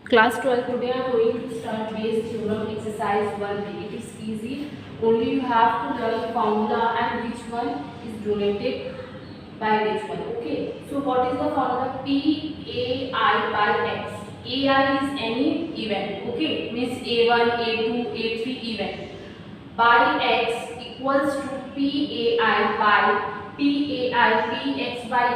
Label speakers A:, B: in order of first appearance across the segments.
A: Class 12, today I am going to start base theorem exercise 1b. It is easy, only you have to learn formula and which one is donated by which one. Okay, so what is the formula? PAI by X. AI is any event, okay, means A1, A2, A3 event, by X equals to PAI by PAI, PX by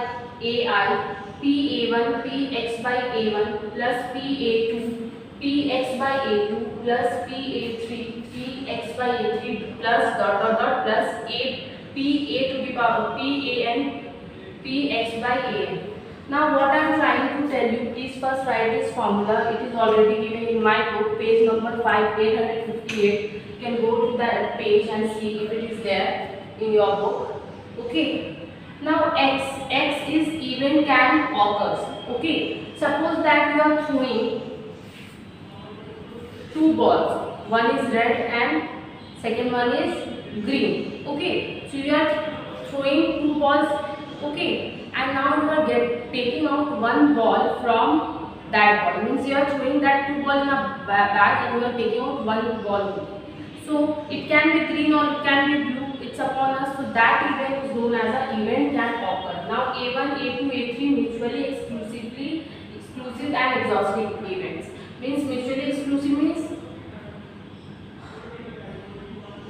A: AI, PA1 Px by A1 plus PA2 Px by A2 plus PA3 Px by A3 plus dot dot dot plus A PA to the power PAN Px by An. Now what I am trying to tell you, please first write this formula. It is already given in my book, page number 5, 858. You can go to that page and see if it is there in your book. Okay. Now x is even can occurs. Okay, suppose that you are throwing two balls, one is red and second one is green. Okay, so you are throwing two balls. Okay, and now you are taking out one ball from that ball, means you are throwing that two balls in a bag and you are taking out one ball. So it can be green or it can be blue, it's upon us. So that event is known as an event can occur. Now A1, A2, A3 mutually exclusive and exhaustive events. Means mutually exclusive means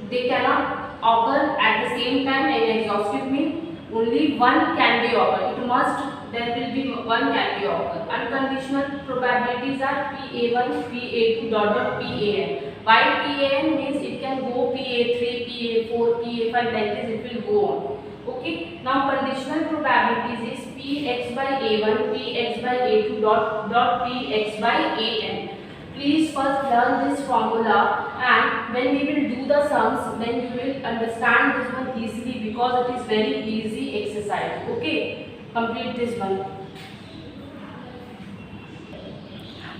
A: they cannot occur at the same time, and exhaustive means only one can be occur. It must, there will be one can be occur. Unconditional probabilities are PA1, PA2 dot dot PAN. Why PAN means it can go PA3, PA4, PA5 like this, it will go on. Okay. Now conditional probabilities is Px by A1, Px by A2 dot Px by An. Please first learn this formula, and when we will do the sums, then you will understand this one easily because it is very easy exercise. Okay, complete this one.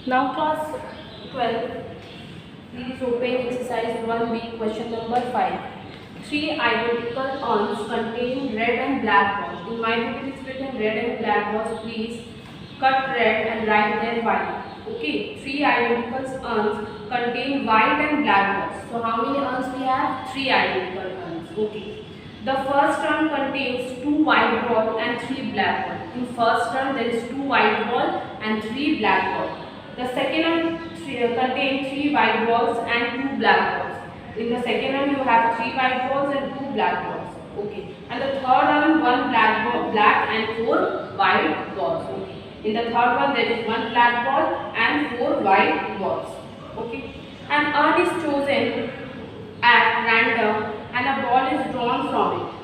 A: Now class 12, please open exercise 1b, question number 5. Three identical urns contain red and black balls. In my book it is written red and black balls. Please cut red and write there white. Okay, three identical urns contain white and black balls. So how many urns we have? Three identical urns. Okay. The first urn contains two white balls and three black balls. In first urn there is two white balls and three black balls. The second urn contains three white balls and two black balls. In the second urn you have three white balls and two black balls. Okay. And the third urn, one black and four white balls. Okay. In the third one there is one black ball and four white balls. Okay. An urn is chosen at random and a ball is drawn from it.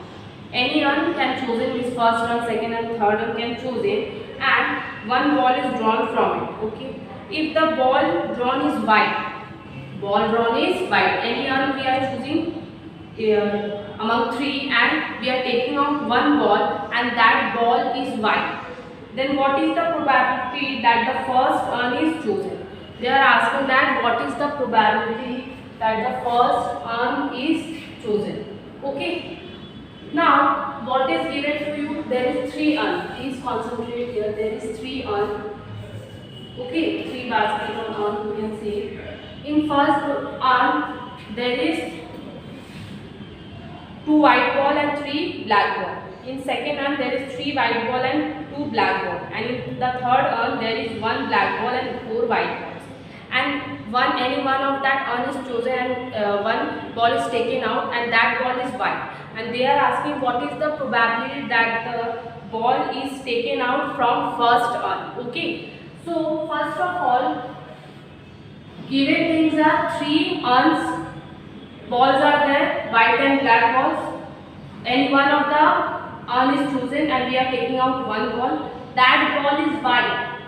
A: Any urn can chosen, means first urn, second urn, third urn can chosen, and one ball is drawn from it. Okay. If the ball drawn is white, any urn we are choosing among three and we are taking out one ball and that ball is white, then what is the probability that the first urn is chosen? They are asking that what is the probability that the first urn is chosen. Okay. Now what is given to you? There is three urn. Please concentrate here. There is three urn. Okay, three baskets on urn you can see. In first urn there is two white ball and three black ball. In second urn there is three white ball and two black ball. And in the third urn there is one black ball and four white balls. And any one of that urn is chosen and one ball is taken out and that ball is white. And they are asking what is the probability that the ball is taken out from first urn. Okay. So first of all, given things are three urns, balls are there, white and black balls. Any one of the urn is chosen and we are taking out one ball. That ball is white.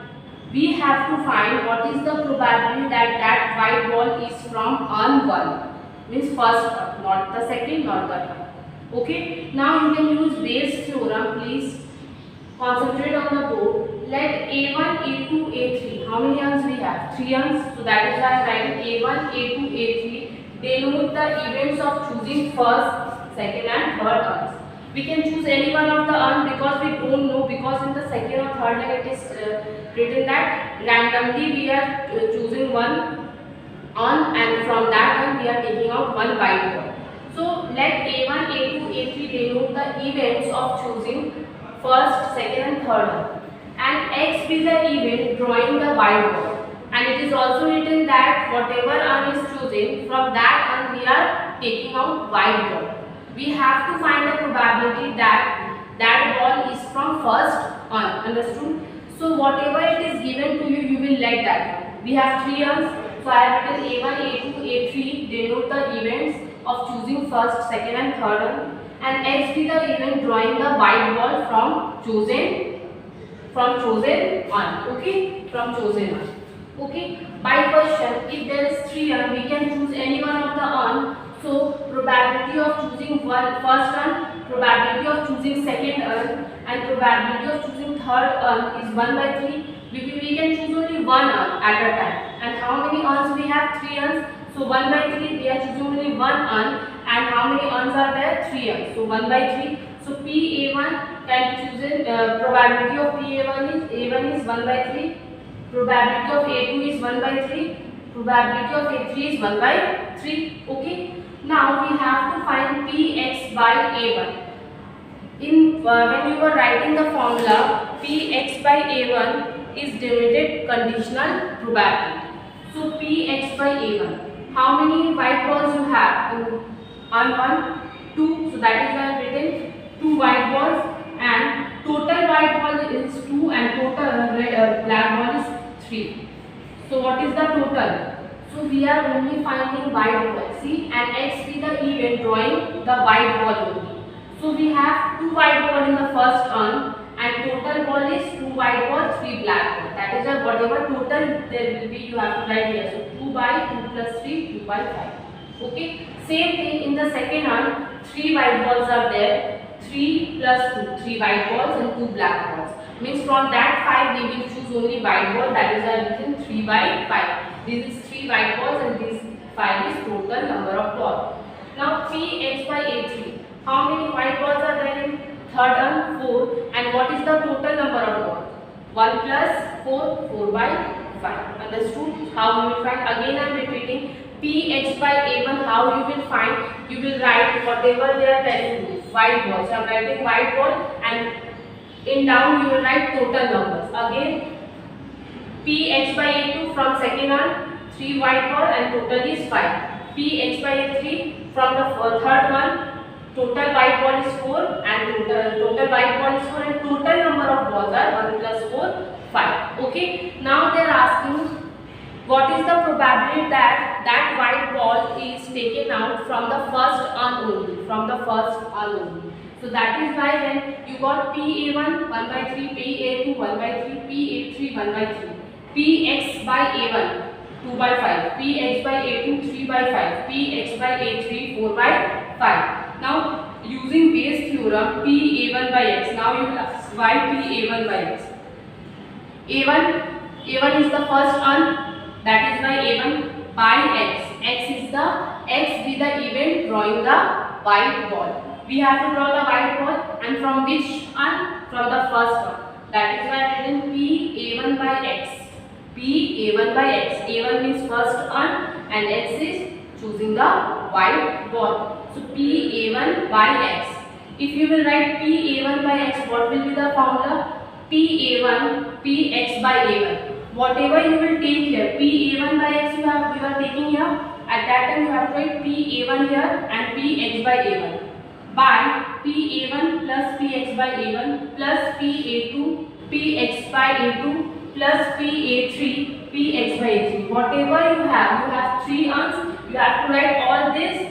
A: We have to find what is the probability that that white ball is from urn 1. Means first urn, not the second, not the third. Okay. Now you can use base theorem. Please concentrate on the board. Let A1, A2, A3. How many urns we have? 3 urns. So that is why I am writing A1, A2, A3. Denote the events of choosing first, second and third urns. We can choose any one of the un because we don't know, because in the second or third line it is written that randomly we are choosing one on, and from that one we are taking out one white ball. So let A1, A2, A3 denote the events of choosing first, second and third one, and X be the event drawing the white ball. And it is also written that whatever un is choosing, from that un we are taking out white ball. We have to find the probability that that ball is from first un. Understood? So whatever it is given to you, you will let that. We have three uns. So I have written A1, A2, A3 denote the events of choosing first, second and third one, and X be the event drawing the white ball from chosen one. Okay, from chosen one. Okay, by question, if there is three un, we can choose any one of the un. So probability of choosing first un, probability of choosing second un, and probability of choosing third un is 1 by 3. We can choose only one un at a time. And how many uns we have? 3 uns. So 1 by 3 we are choosing only one un. And how many uns are there? 3 uns. So 1 by 3. So PA1 can be chosen. Probability of PA1 is 1 by 3. Probability of A2 is 1 by 3. Probability of A3 is 1 by 3. Okay. Now we have to find Px by A1. When you were writing the formula, Px by A1 is denoted conditional probability. So Px by A1. How many white balls you have? On 1, 2. So that is why I have written 2 white balls, and total white ball is 2 and total black ball is 3. So what is the total? So we are only finding white ball. See, and X be the event drawing the white ball only. So we have 2 white ball in the first un, and total ball is 2 white ball, 3 black ball. That is whatever total there will be, you have to write here. So 2 by 2 plus 3, 2 by 5. Okay. Same thing in the second un, 3 white balls are there. 3 plus 2, 3 white balls and 2 black balls. Means from that 5 we will choose only white ball. That is why written 3 by 5. This is 3 white balls and this 5 is total number of balls. Now Px by A3. How many white balls are there in third un? 4. And what is the total number of balls? 1 plus 4, 4 by 5. Understood? How we will find? Again I am repeating. Px by A1, how you will find? You will write whatever they are telling you. White balls. So I am writing white ball, and in down you will write total numbers. Again, Px by A2 from second un, 3 white ball and total is 5. Px by A3 from the third one, total white ball is 4 and total white ball is 4 and total number of balls are 1 plus 4, 5. Okay. Now they are asking what is the probability that that white ball is taken out from the first un only, from the first un only. So that is why when you got PA1 1 by 3, PA2 1 by 3, PA3 1 by 3, Px by A1 2 by 5, Px by A2 3 by 5, Px by A3 4 by 5. Now using Bayes theorem, PA1 by x. Now you will ask why PA1 by x. A1 is the first un. That is why A1 by x. X be the event drawing the white ball. We have to draw the white ball, and from which un? From the first one. That is why I written PA1 by x. PA1 by x. A1 means first un and x is choosing the white ball. So PA1 by x. If you will write PA1 by x, what will be the formula? PA1 Px by A1. Whatever you will take here, PA1 by x you are taking here. At that time you have to write PA1 here and Px by A1 by PA1 plus Px by A1 plus PA2 Px by A2 plus PA3 Px by A3. Whatever you have 3 uns. You have to write all this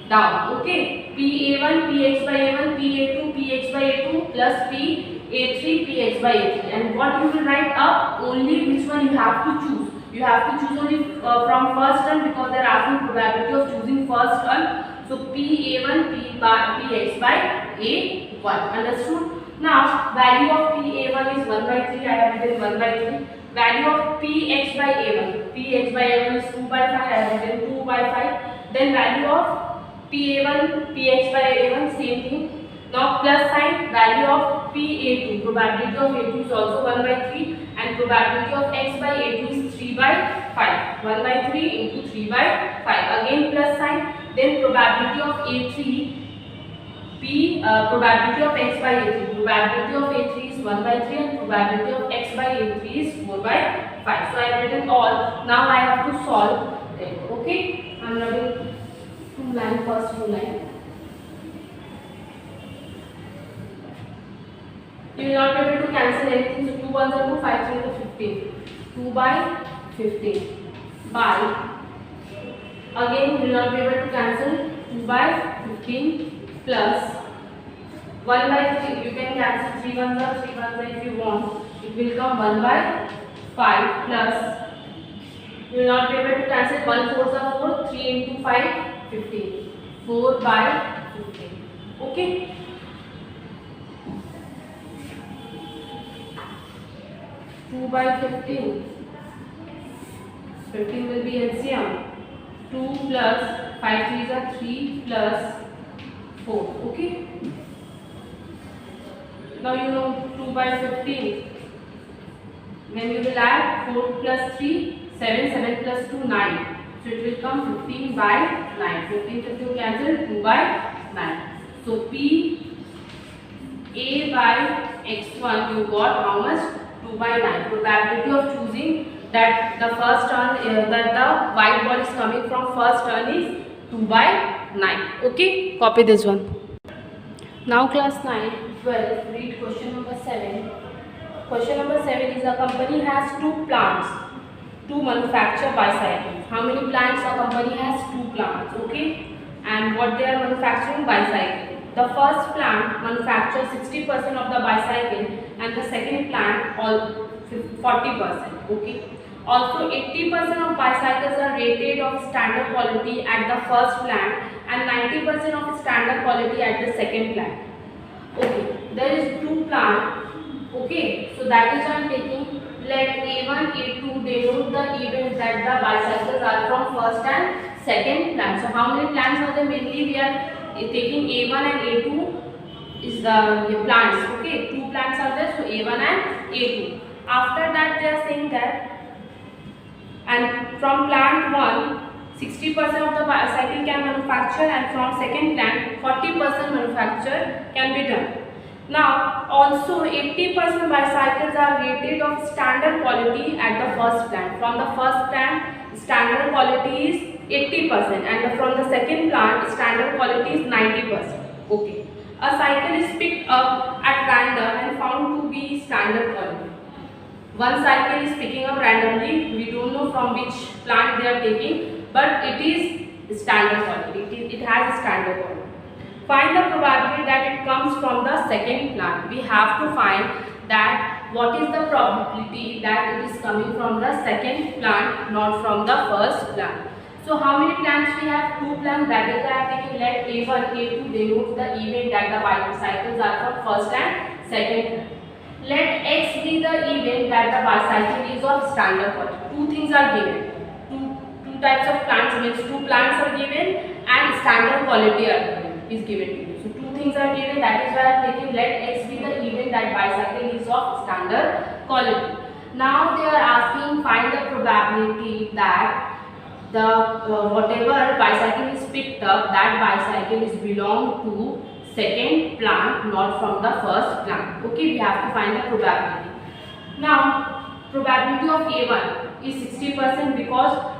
A: down. Okay. PA1 Px by A1, PA2 Px by A2 plus PA3 Px by A3. And what you will write up? Only which one you have to choose. You have to choose only from first one, because they are asking probability of choosing first one. So PA1 Px by A1. Understood? Now value of PA1 is 1 by 3. I have written 1 by 3. Value of Px by A1. Px by A1 is 2 by 5. I have written 2 by 5. Then value of PA1 Px by A1, same thing. Now plus sign, value of PA2, probability of A2 is also 1 by 3 and probability of X by A2 is 3 by 5. 1 by 3 into 3 by 5. Again plus sign, then probability of A3, probability of X by A3. Probability of A3 is 1 by 3 and probability of X by A3 is 4 by 5. So I have written all. Now I have to solve it. Okay, I am writing two line, first two line. You will not be able to cancel anything. So 2 1s are 2, 5 3 is 15. 2 by 15 by. Again you will not be able to cancel 2 by 15 plus 1 by 3. You can cancel 3 1s are 3 1s if you want. It will come 1 by 5 plus. You will not be able to cancel 1 4s are 4. 3 into 5 15. 4 by 15. Okay. 2 by 15. 15 will be LCM. 2 plus 5 3s are 3 plus 4. Okay. Now you know 2 by 15. Then you will add 4 plus 3, 7, 7 plus 2, 9. So it will come 15 by 9. 15 15 cancel, 2 by 9. So P A by x1 you got how much? 2 by 9. Probability of choosing that the first turn that the white ball is coming from first turn is 2 by 9. Okay, copy this one. Now class 9, 12, read question number 7. Question number 7 is a company has 2 plants to manufacture bicycles. How many plants a company has? 2 plants. Okay, and what they are manufacturing? Bicycle. The first plant manufactures 60% of the bicycle and the second plant all 40%. Okay. Also 80% of bicycles are rated of standard quality at the first plant and 90% of standard quality at the second plant. Okay. There is 2 plants. Okay. So that is I am taking. Let A1, A2 denote the event that the bicycles are from first and second plant. So how many plants are there? Mainly we are taking A1 and A2 is the plants. Okay, 2 plants are there, so A1 and A2. After that they are saying that, and from plant 1 60% of the bicycle can manufacture and from second plant 40% manufacture can be done. Now also 80% bicycles are rated of standard quality at the first plant. From the first plant standard quality is 80% and from the second plant standard quality is 90%. Okay. A cycle is picked up at random and found to be standard quality. One cycle is picking up randomly, we don't know from which plant they are taking, but it is standard quality, it has a standard quality. Find the probability that it comes from the second plant. We have to find that what is the probability that it is coming from the second plant, not from the first plant. So how many plants we have? 2 plants, that is I have taken. Let A1, A2 denote the event that the bicycles are from first and second plant. Let X be the event that the bicycle is of standard quality. 2 things are given. Two types of plants means 2 plants are given and standard quality is given to you. So 2 things are given, that is why I am taking let X be the event that bicycle is of standard quality. Now they are asking find the probability that the whatever bicycle is picked up, that bicycle is belong to second plant, not from the first plant. Okay, we have to find the probability. Now probability of A1 is 60% because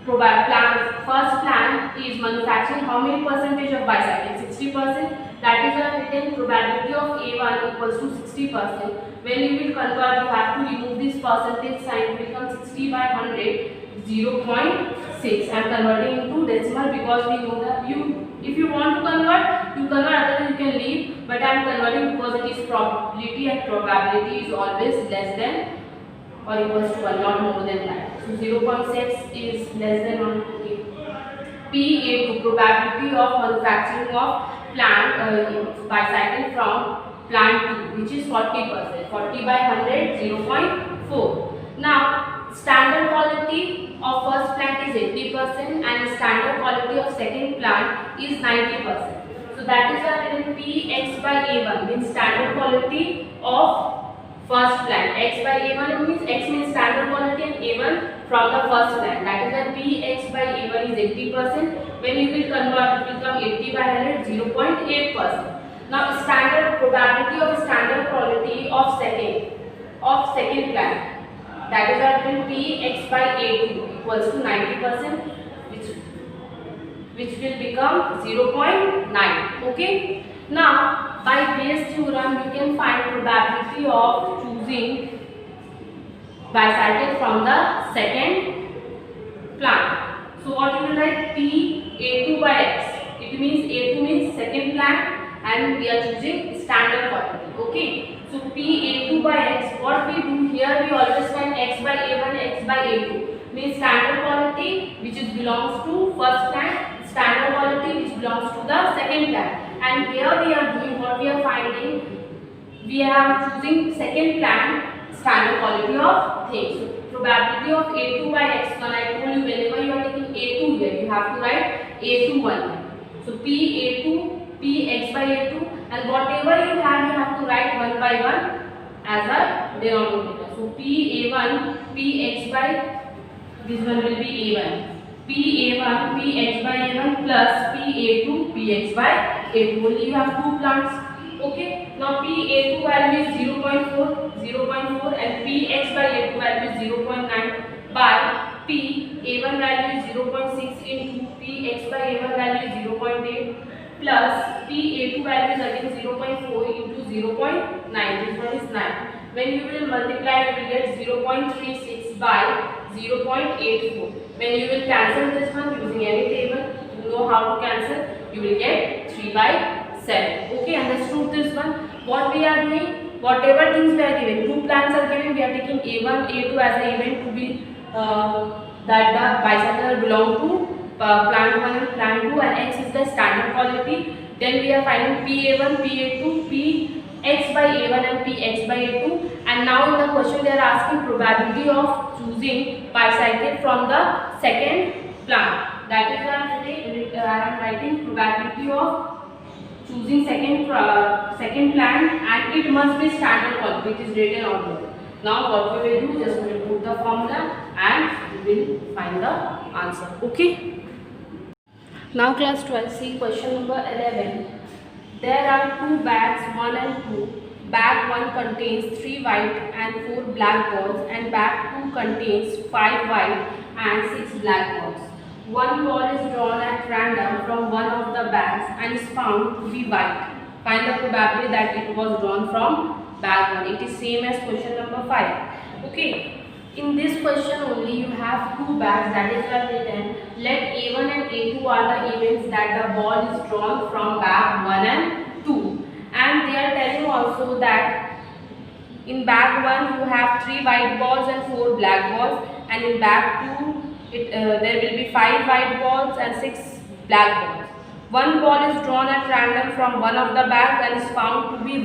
A: first plant is manufacturing how many percentage of bicycle? 60%. That is why written probability of A1 equals to 60%. When you will convert, you have to remove this percentage sign, it becomes 60 by 100, 0.6. I am converting into decimal because we know that if you want to convert, you convert, otherwise you can leave. But I am converting because it is probability and probability is always less than or equals to 1, not more than that. So 0.6 is less than 1. PA2 probability of manufacturing of plant bicycle from plant 2, which is 40%. 40 by 100, 0.4. Now standard quality of first plant is 80% and standard quality of second plant is 90%. So So that is why written Px by A1 means standard quality of first plant. X by A1 means X means standard quality and A1 from the first plant. That is why Px by A1 is 80%. When you will convert, it will come 80 by 100, 0.8%. Now standard probability of standard quality of second plant. That is why written Px by A2 equals to 90%, which will become 0.9. Okay. Now by Bayes theorem you can find probability of choosing bicycle from the second plant. So what you will write? P A2 by X. It means A2 means second plant and we are choosing standard quality. Okay. So P A2 by X. What we do here, we always find X by A1, X by A2 means standard quality which is belongs to first plant, standard quality which belongs to the second plant. And here we are doing what we are finding. We are choosing second plant standard quality of things. So probability of A2 by X. When I told you whenever you are taking A2 here, you have to write A2 1. So P A2, P X by A2, and whatever you have to write 1 by 1 as a denominator. So P A1, P X by, this one will be A1. P A1, P X by A1 plus P A2, P X by A2. Only you have two plants. Okay. Now P A2 value is 0.4 and P X by A2 value is 0.9 by P A1 value is 0.6 into P X by A1 value is 0.8 plus P A2 value is again 0.4 into 0.9. This one is 9. When you will multiply, you will get 0.36 by 0.84. When you will cancel this one using any table, you know how to cancel, you will get 3 by 7. Okay, understood this one? What we are doing, whatever things we are given, two plants are given, we are taking A1, A2 as an event to be that the bicycle belong to plant 1 and plant 2, and X is the standard quality. Then we are finding PA1, PA2, Px by A1 and Px by A2. And now in the question they are asking probability of choosing bicycle from the second plant. That is why I am writing probability of choosing second plant, and it must be standard quality, which is written out there. Now what we will do, just we will put the formula and we will find the answer. Okay. Now class 12, see question number 11. There are two bags 1 and 2. Bag 1 contains 3 white and 4 black balls, and bag 2 contains 5 white and 6 black balls. One ball is drawn at random from one of the bags and is found to be white. Find the probability that it was drawn from bag 1. It is same as question number 5. Okay. In this question only you have two bags, that is why written let A1 and A2 are the events that the ball is drawn from bag 1 and 2. And they are telling also that in bag 1 you have 3 white balls and 4 black balls, and in bag 2 there will be 5 white balls and 6 black balls. One ball is drawn at random from one of the bags and is found to be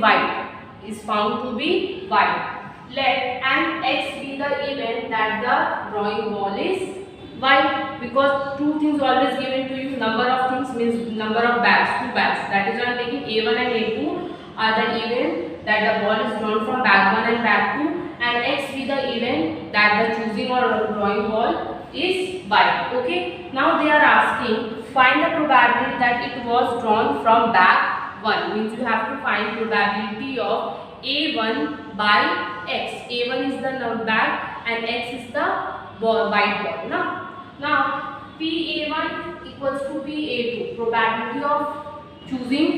A: white. Let and X be the event that the drawing ball is white, because two things always given to you. Number of things means number of bags, 2 bags. That is why I am taking A1 and A2 are the event that the ball is drawn from bag 1 and bag 2, and X be the event that the choosing or drawing ball is white. Okay. Now they are asking find the probability that it was drawn from bag 1. Means you have to find probability of A1 by X. A1 is the bag and X is the white ball. Now PA1 equals to PA2. Probability of choosing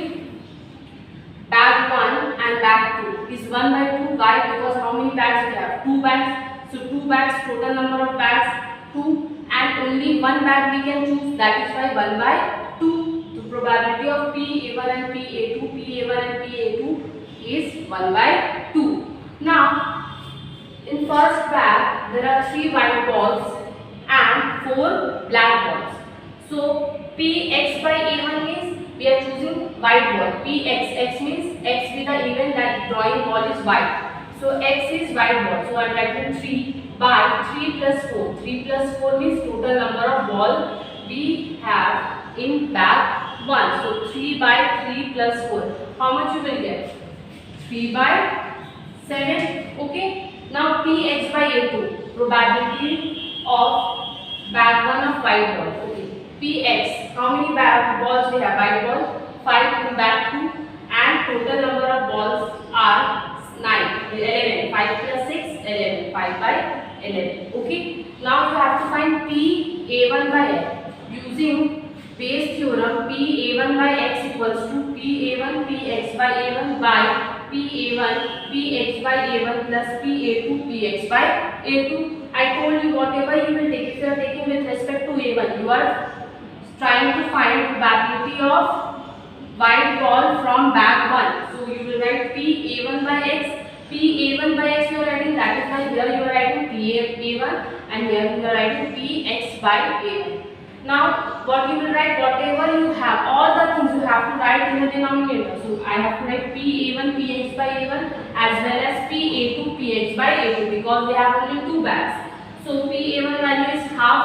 A: bag 1 and bag 2 is 1 by 2. Why? Because how many bags we have? 2 bags. So 2 bags, total number of bags 2, and only one bag we can choose. That is why 1 by 2. So probability of PA1 and PA1 and PA2 is 1 by 2. Now in first bag there are 3 white balls and 4 black balls. So Px by A1 means we are choosing white ball. X means X be the event that drawing ball is white. So X is white ball. So I am writing 3 by 3 plus 4. 3 plus 4 means total number of ball we have in bag 1. 1. So 3 by 3 plus 4. How much you will get? 3 by 7. Okay. Now Px by A2. Probability of bag 1 of white ball. Okay. Px. How many balls we have? White ball 5 in bag 2, and total number of balls are 9. 11. 5 plus 6, 11. 5 by 11. Okay. Now you have to find Pa1 by x. Using Bayes theorem, Pa1 by x equals to Pa1 Px by A1 by Pa1 Px by A1 plus Pa2 Px by A2. I told you whatever you will take, if you are taking with respect to A1, you are trying to find probability of white ball from bag 1. So you will write Pa1 by x. Pa1 by x you are writing, that is why here you are writing Pa1 and here you are writing Px by A1. Now what you will write, whatever you have, all the things you have to write in the denominator. So I have to write Pa1 Px by A1 as well as Pa2 Px by A2 because we have only 2 bags. So Pa1 value is half,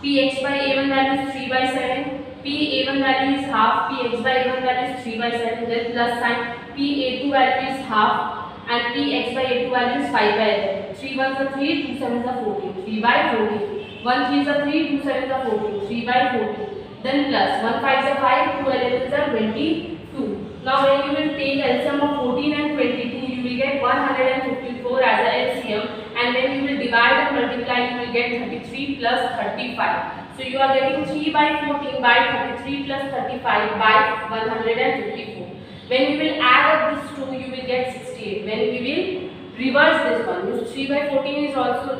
A: Px by A1 value is 3 by 7, Pa1 value is half, Px by A1 value is 3 by 7, then plus sign, Pa2 value is half and Px by A2 value is 5 by 11. 3 ones are 3, 2 sevens are 14, 3 by 14. 1 3s are 3, 2 sevens are 14, 3 by 14. Then plus 1 5s are 5, 2 11s are 22. Now when you will take LCM of 14 and 22, you will get 154 as a LCM, and when you will divide and multiply, you will get 33 plus 35. So you are getting 3 by 14 by 33 plus 35 by 154. When you will add up these two, you will get 68. When we will reverse this one, this 3 by 14 is also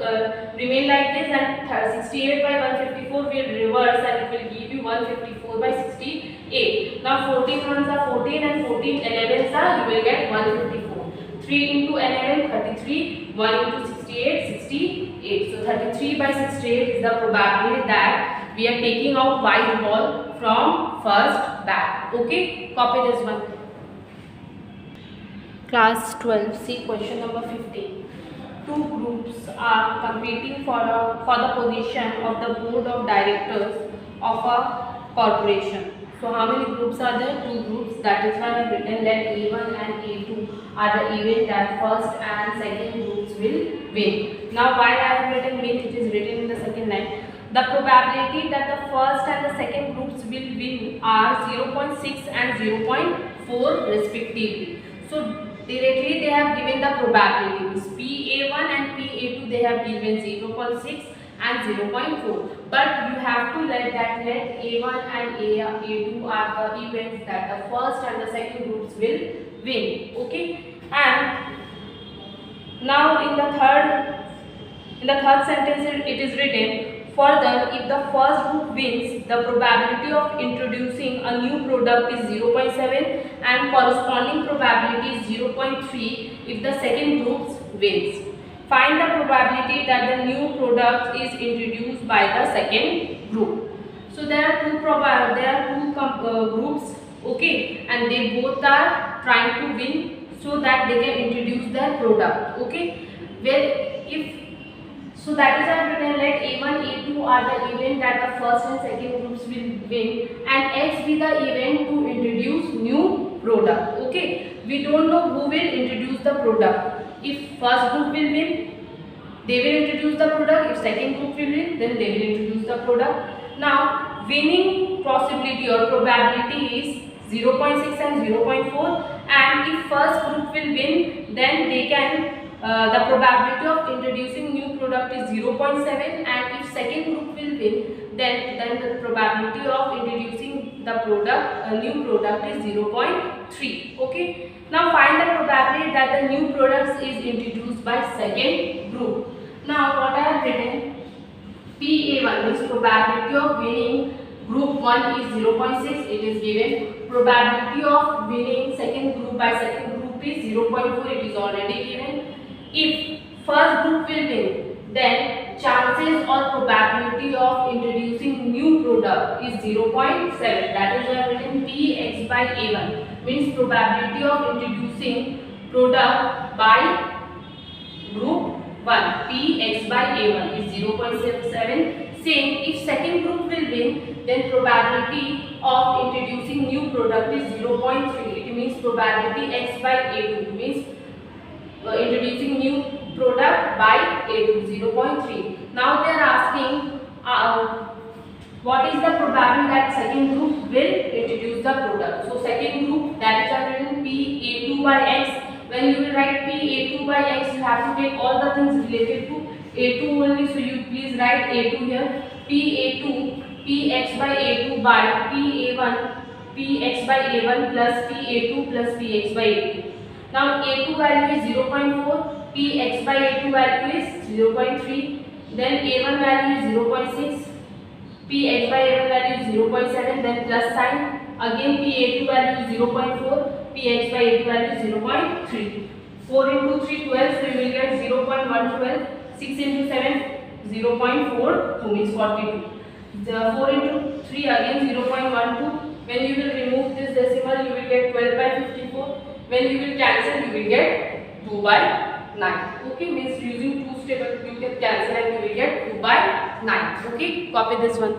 A: remain like this, and 68 by 154 will reverse and it will give you 154 by 68. Now 14 ones are 14 and 14 11s are, you will get 154. 3 into 11 33, 1 into 68 68. So 33 by 68 is the probability that we are taking out white ball from first bag. Okay, copy this one. Class 12, see question number 15. Two groups are competing for the position of the board of directors of a corporation. So how many groups are there? Two groups. That is why I have written that A1 and A2 are the event that first and second groups will win. Now why I have written win? It is written in the second line. The probability that the first and the second groups will win are 0.6 and 0.4 respectively. So directly they have given the probabilities. Pa1 and Pa2 they have given 0.6 and 0.4. But you have to let A1 and A2 are the events that the first and the second groups will win. Okay. And now in the third sentence it is written, further, if the first group wins, the probability of introducing a new product is 0.7 and corresponding probability is 0.3 if the second group wins. Find the probability that the new product is introduced by the second group. So there are two groups, okay, and they both are trying to win so that they can introduce their product. Okay, so that is why written let A1, A2 are the event that the first and second groups will win, and X be the event to introduce new product. Okay, we don't know who will introduce the product. If first group will win, they will introduce the product. If second group will win, then they will introduce the product. Now winning possibility or probability is 0.6 and 0.4, and if first group will win, then they can the probability of introducing new product is 0.7, and if second group will win, then the probability of introducing the new product is 0.3. Okay. Now find the probability that the new product is introduced by second group. Now what I have written, Pa1 is probability of winning group 1 is 0.6, it is given. Probability of winning second group by second group is 0.4, it is already given. If first group will win, then chances or probability of introducing new product is 0.7. That is why I have written Px by A1, means probability of introducing product by group 1. Px by A1 is 0.7. Same, if second group will win, then probability of introducing new product is 0.3. It means probability x by A2 means introducing new product by A2 0.3. Now they are asking what is the probability that second group will introduce the product. So second group, that is written PA2 by x. When you will write PA2 by x, you have to take all the things related to A2 only. So you please write A2 here. PA2 Px by A2 by PA1 Px by A1 plus PA2 plus Px by A2. Now A2 value is 0.4, Px by A2 value is 0.3, then A1 value is 0.6, Px by A1 value is 0.7, then plus sign, again PA2 value is 0.4, Px by A2 value is 0.3. 4 into 3 12, so you will get 0.112, 6 into 7 0.4, 2 means 42. The 4 into 3 again 0.12. When you will remove this decimal, you will get 12 by 54. When you will cancel, you will get 2 by 9. Okay, means using 2 stable, you can cancel and you will get 2 by 9. Okay, copy this one.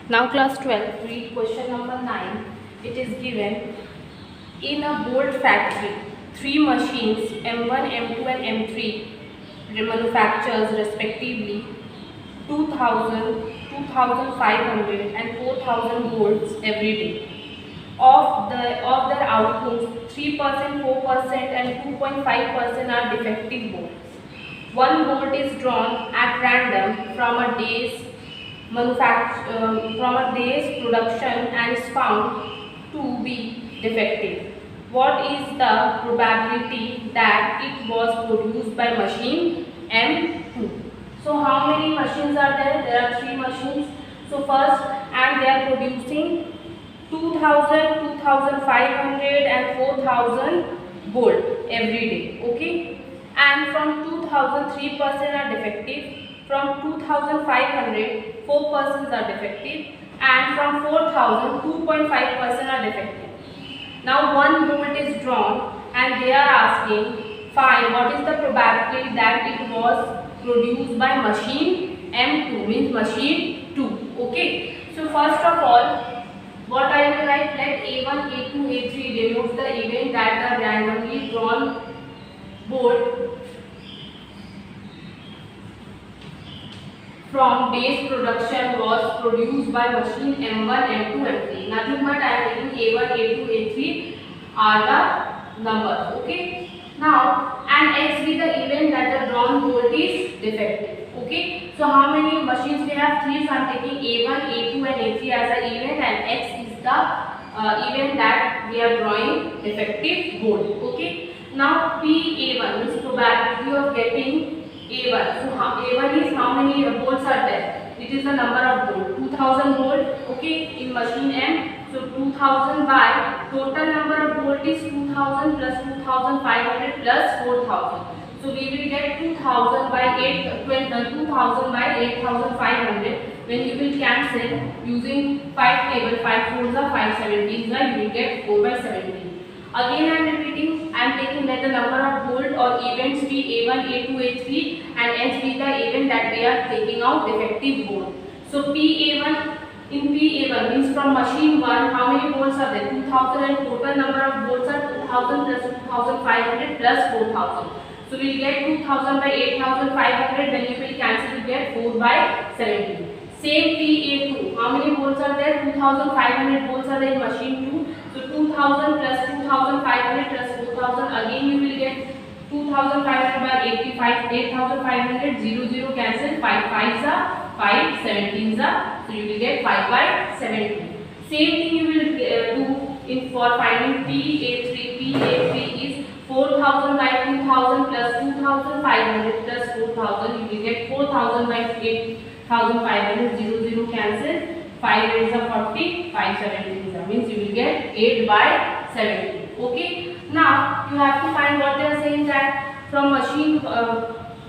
A: Now class 12, read question number 9. It is given, in a bolt factory, 3 machines M1, M2 and M3 manufactures respectively 2000, 2500 and 4000 bolts every day. Of their outputs, 3%, 4% and 2.5% are defective bolts. One bolt is drawn at random from a day's production and is found to be defective. What is the probability that it was produced by machine M2? So how many machines are there? There are 3 machines. So first, and they are producing 2000, 2500 and 4000 bolt every day. Okay, and from 2000 3% are defective, from 2500 4% are defective, and from 4000 2.5% are defective. Now one bolt is drawn and they are asking, find what is the probability that it was produced by machine M2 means machine 2. Okay, so first of all, what I will write, let A1, A2, A3 denotes the event that the randomly drawn bolt from day's production was produced by machine M1, M2, M3. Nothing but I am taking A1, A2, A3 are the numbers. Okay. Now, and X be the event that the drawn bolt is defective. Okay. So how many machines we have? 3. So I am taking A1, A2 and A3 as an event, and X is the event that we are drawing defective bolt. Okay. Now PA1 means probability of getting A1. So A1 is how many bolts are there? It is the number of bolts. 2000 bolt. Okay, in machine M. So 2000 by total number of bolt is 2000 plus 2500 plus 4000. So we will get 2000 by 2000 by 8500. When you will cancel using 5 table, 5 4s are 5 17s, you will get 4 by 17. Again I am repeating, I am taking let the number of bolt or events be A1, A2, A3 and H be the event that we are taking out defective bolt. So PA1, in PA1 means from machine 1, how many bolts are there? 2000 and total number of bolts are 2000 plus 2500 plus 4000. So we will get 2000 by 8500, when you will cancel you get 4 by 17. Same PA2, how many bolts are there? 2500 bolts are there in machine 2. So 2000 plus 2500 plus 4000, again you will get 2500 by 85, 8500, 0 cancel, 5 5s are 5, 17s are, so you will get 5 by 17. Same thing you will do in for finding PA3. PA3 is 4000 by 2000 plus 2500 plus 4000, you will get 4000 by 8500, 0 cancel, 5 8s are 40, 5 17s are, means you will get 8 by 17. Okay, now you have to find what they are saying, that from machine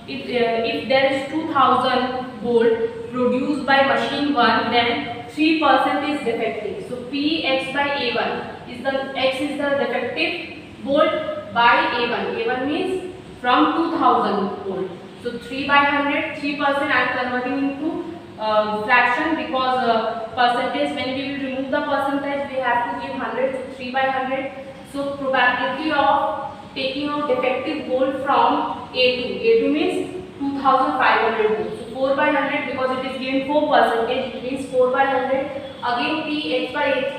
A: if there is 2000 bolt produced by machine 1, then 3% is defective. So Px by A1 is the X is the defective bolt by A1. A1 means from 2000 bolt. So 3 by 100, 3% I am converting into fraction because percentage, when we will remove the percentage we have to give 100, so 3 by 100. So probability of taking out defective gold from A2 means 2500 gold. So 4 by 100 because it is given 4%, it means 4 by 100. Again Px by A3,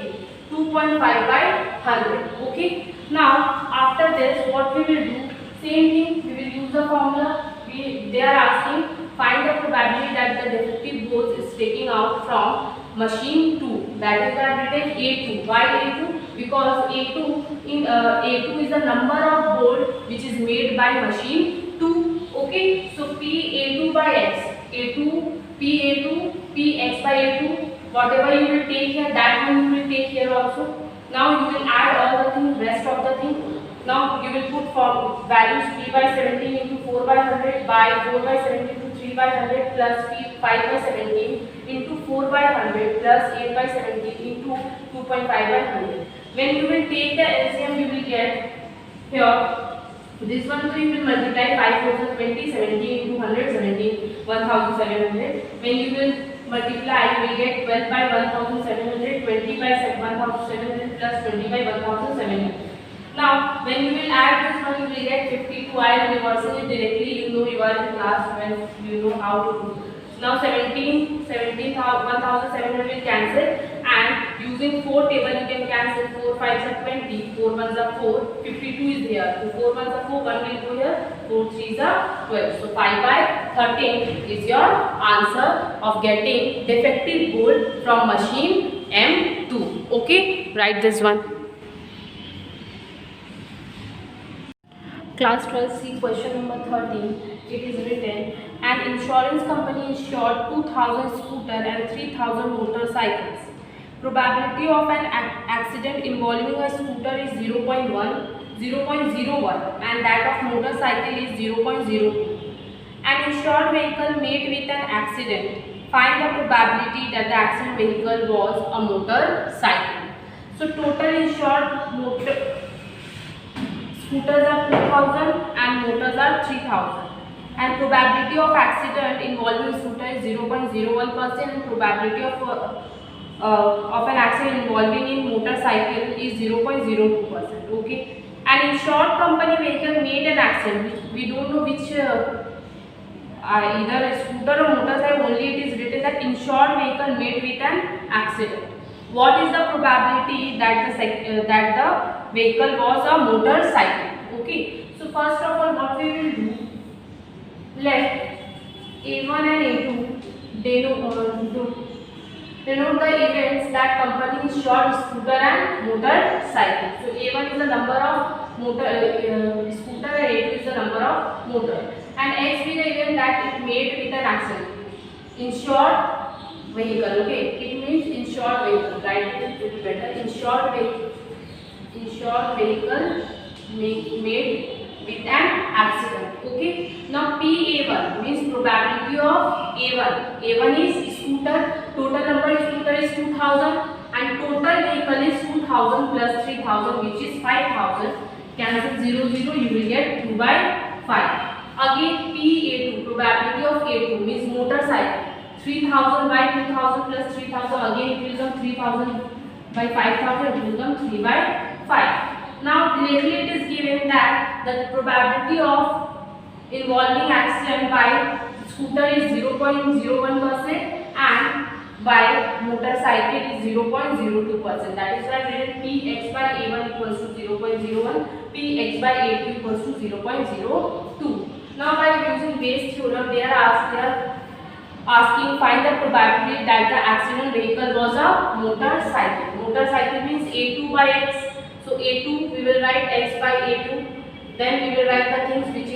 A: 2.5 by 100. Okay. Now after this what we will do, same thing, we will use the formula. They are asking find the probability that the defective gold is taking out from machine 2. That is I have written A2. Why A2? Because A2 is the number of gold which is made by machine 2. Okay. So PA2 by X, A2, PA2, PX by A2. Whatever you will take here, that one you will take here also. Now you will add all the things, rest of the thing. Now you will put for values P by 17 into 4 by 100 by 4 by 17 to 3 by 100 plus P 5 by 17 into 4 by 100 plus 8 by 17 into 2.5 by 100. When you will take the LCM, you will get here. This one, so you will multiply 5020, 17 into 100, 17, 1700. When you will multiply, you will get 12 by 1700, 20 by 1700 plus 20 by 1700. Now, when you will add this one, you will get 52. I am reversing it directly. You know you are in class when you know how to do. Now 17, 1700 will cancel, and using 4 table you can cancel. 4 5s are 20, 4 1s are 4, 52 is here. So 4 1s are 4, 1 will go here, 4 3s are 12. So 5 by 13 is your answer of getting defective gold from machine M2. Okay, write this one. Class 12C question number 13. It is written, an insurance company insured 2000 scooter and 3000 motorcycles. Probability of an accident involving a scooter is 0.1, 0.01 and that of motorcycle is 0.02. An insured vehicle met with an accident. Find the probability that the accident vehicle was a motorcycle. So total insured scooters are 2000 and motors are 3000. And probability of accident involving scooter is 0.01% and probability of an accident involving in motorcycle is 0.02%. Okay. An insured company vehicle made an accident. We don't know which either a scooter or motorcycle, only it is written that insured vehicle made with an accident. What is the probability that the vehicle was a motorcycle? Okay. So first of all, what we will do, let A1 and A2 denote the events that company insured scooter and motorcycle. So A1 is the number of scooter and A2 is the number of motor. And X be the event that it made with an accident. Insured vehicle. Okay, it means insured vehicle. Write it a little better. Insured vehicle made with an accident. Okay. Now PA1 means probability of A1. A1 is scooter. Total number of scooter is 2000 and total vehicle is 2000 plus 3000, which is 5000. Cancel 0 0. You will get 2 by 5. Again PA2 probability of A2 means motorcycle. 3000 by 2000 plus 3000, again it will come 3000 by 5000, it will come 3 by 5. Now directly it is given that the probability of involving accident by scooter is 0.01% and by motorcycle is 0.02%. That is why written Px by A1 equals to 0.01, Px by A2 equals to 0.02. Now by using Bayes theorem, they are asking find the probability that the accident vehicle was a motorcycle. Motorcycle means A2 by X. So A2 we will write X by A2. Then we will write the things which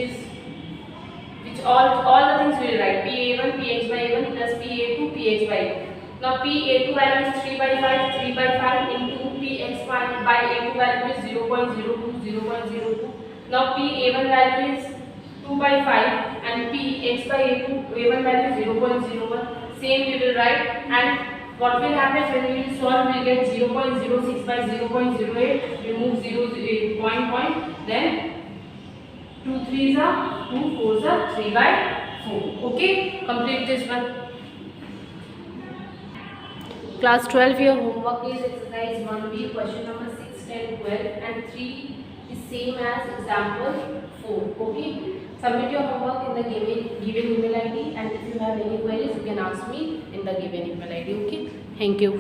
A: all the things we will write PA1 Px by A1 plus PA2 Px by A2. Now PA2 value is 3 by 5 into Px by A2 value is 0.02 0.02. Now PA1 value is 2 by 5 and Px by A1 value 0.01. Same we will write, and what will happen when we will solve, we will get 0.06 by 0.08, remove 0 point, then 2 3s are 2, 4s are 3 by 4. Okay, complete this one. Class 12, your homework is exercise 1B, question number 6, 10, 12 and 3 is same as example 4. Okay, submit your homework in the given email ID, and if you have any queries you can ask me in the given email ID. Okay, thank you.